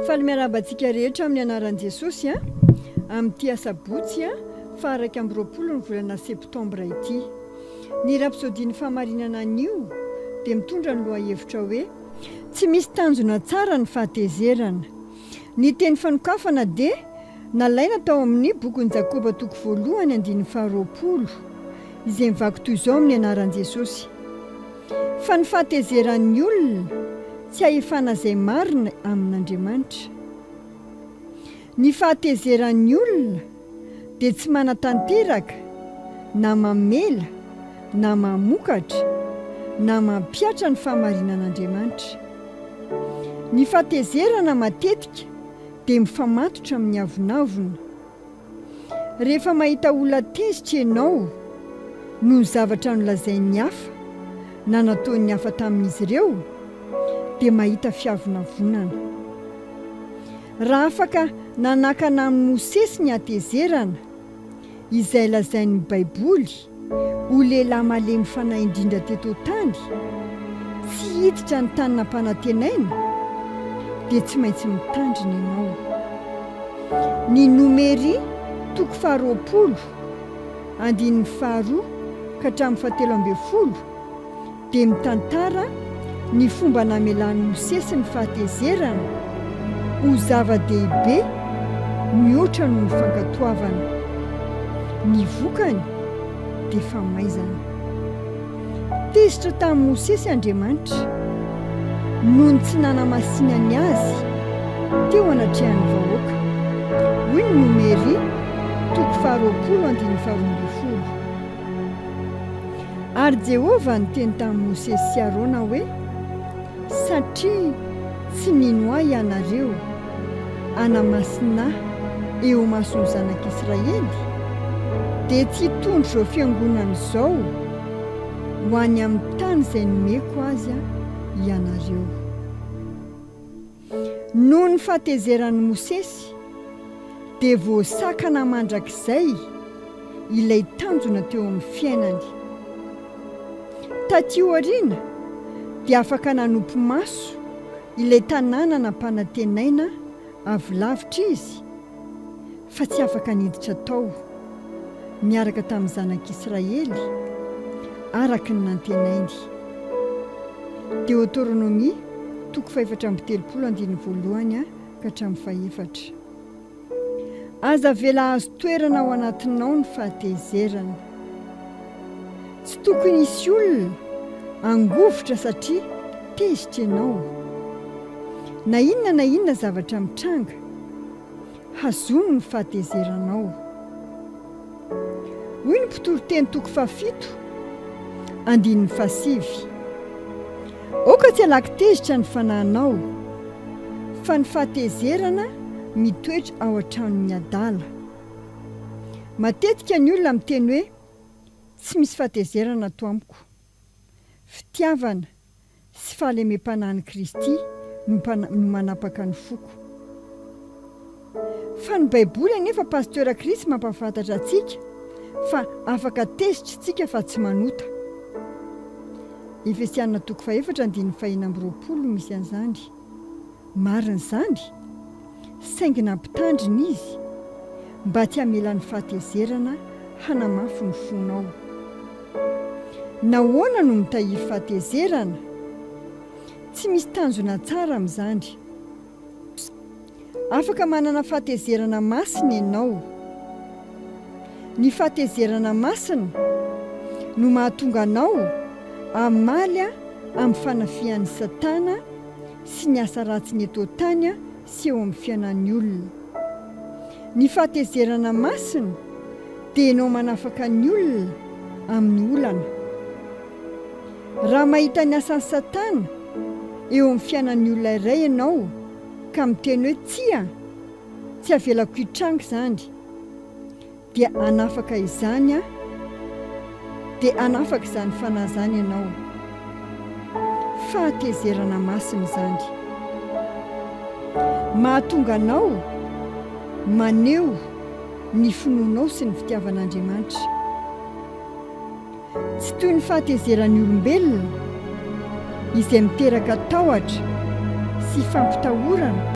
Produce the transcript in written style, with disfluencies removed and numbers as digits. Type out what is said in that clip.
Faly miarabantsika rehetra amin'ny anaran'i Jesosy amin'ity asabotsy faha 20 ny volana septambra ity. Ny rapsodian'ny fahamarinana an'io dia mitondra ny lohahevitra hoe tsy misy tanjona tsara ny fahatezerana. Ny teny fanokafana dia nalaina tao amin'ny bokin'i Jakoba toko 1:20 izay mivaky toy izao amin'ny anaran'i Jesosy. Fa ny fahatezeran'ny olona tsy ahefana izay marina amin'Andriamanitra. Ny fahatezeran'ny olona dia tsy manatanteraka na mamela na mamokatra na mampiatra ny fahamarinan'Andriamanitra. Ny fahatezerana matetika dia mifamatotra amin'ny avonavona. Rehefa mahita olona tezitra ianao noho ny zavatra nolazain'ny hafa na nataon'ny hafa tamin'izy ireo dia mahita fiavonavonana. Raha afaka nanakana amin'ny Mosesy ny hatezerana izay lazain'ny Baiboly ho lehilahy malemy fanahy indrindra teto tany, tsy hiditra ny tany nampanantenaina dia tsy maintsy mitandrina ianao. Ny Nomery toko 20 andininy 2 ka hatramin'ny 17 dia mitantara ny fomba namelan'ny Mosesy ny fahatezerana ho zava-dehibe mihoatra noho ny fankatoavana. Ny vokany dia famaizana. Tezitra tamin'ny Mosesy Andriamanitra noho ny tsy nanamasinany azy teo anatrehan'ny vahoaka. Hoy ny Nomery toko 20 andininy 12. Ary Jehovah niteny tamin'ny Mosesy sy Arona hoe satria tsy nino ahy ianareo anamasina eo mason'ny zanak'Israely dia tsy hitondro izao fiangonana izao ho any amin'ny tany izay nomeko azy ianareo. Noho ny fahatezeran'ny Mosesy dia voasakana mandrakizay ilay tanjona teo amin'ny fiainany. Taty aoriana dia afaka nanompo maso ilay tanàna nampanantenaina avy lavitra izy, fa tsy afaka niditra tao miaraka tamin'ny zanak'Israely araka ny nantenainy. Deutéronomie toko 4:1 andininy 1 ka hatramin'ny 4. Aza vela azo toerana ao anatinao ny fahatezerana. Tsy tokony hisy olona angovotra satria tezitra ianao. Na inona zavatra mitranga, hazono ny fahatezeranao. Hoy ny mpitoriteny toko 7 andininy 7. Oka tsy alaky tezitra ny fanahinao, fa ny fahatezerana mitoetra ao an-tranon'ny adala. Matetika ny olona miteny hoe tsy misy fahatezerana ato amiko. Fitiavana sy fahalemem-panahin'i Kristy no manapaka ny foko. Fa ny Baiboly anefa pasteura Kristy mampafantatra antsika fa afaka tezitra tsika fa tsy manota. Efesiana toko 4:20 misy an'izany. Marina izany, saingy nampitandrina izy mba tsy hamela ny fahatezerana hanamafy ny fonao. Nahoana no mitahiry fahatezerana? Tsy misy tanjona tsara amin'izany. Afaka manana fahatezerana masina ianao. Ny fahatezerana masina no mahatonga anao hamaly amin'ny fanafihan'ny Satana sy ny asa ratsiny eto tany sy eo amin'ny fiainan'ny olona. Ny fahatezerana masina dia ianao manafaka ny olona amin'ny olana. Raha mahita ny asan'ny Satana eo amin'ny fiainan'ny olona iray ianao ka miteny hoe tsy avelako hitranga izany, dia anafaka izany fanahy izany ianao. Fahatezerana masina izany mahatonga anao maneho ny finoanao sy ny fitiavan'Andriamanitra. Tsy toy ny fahatezeran'ny olombelona izay miteraka tahotra sy fampitahorana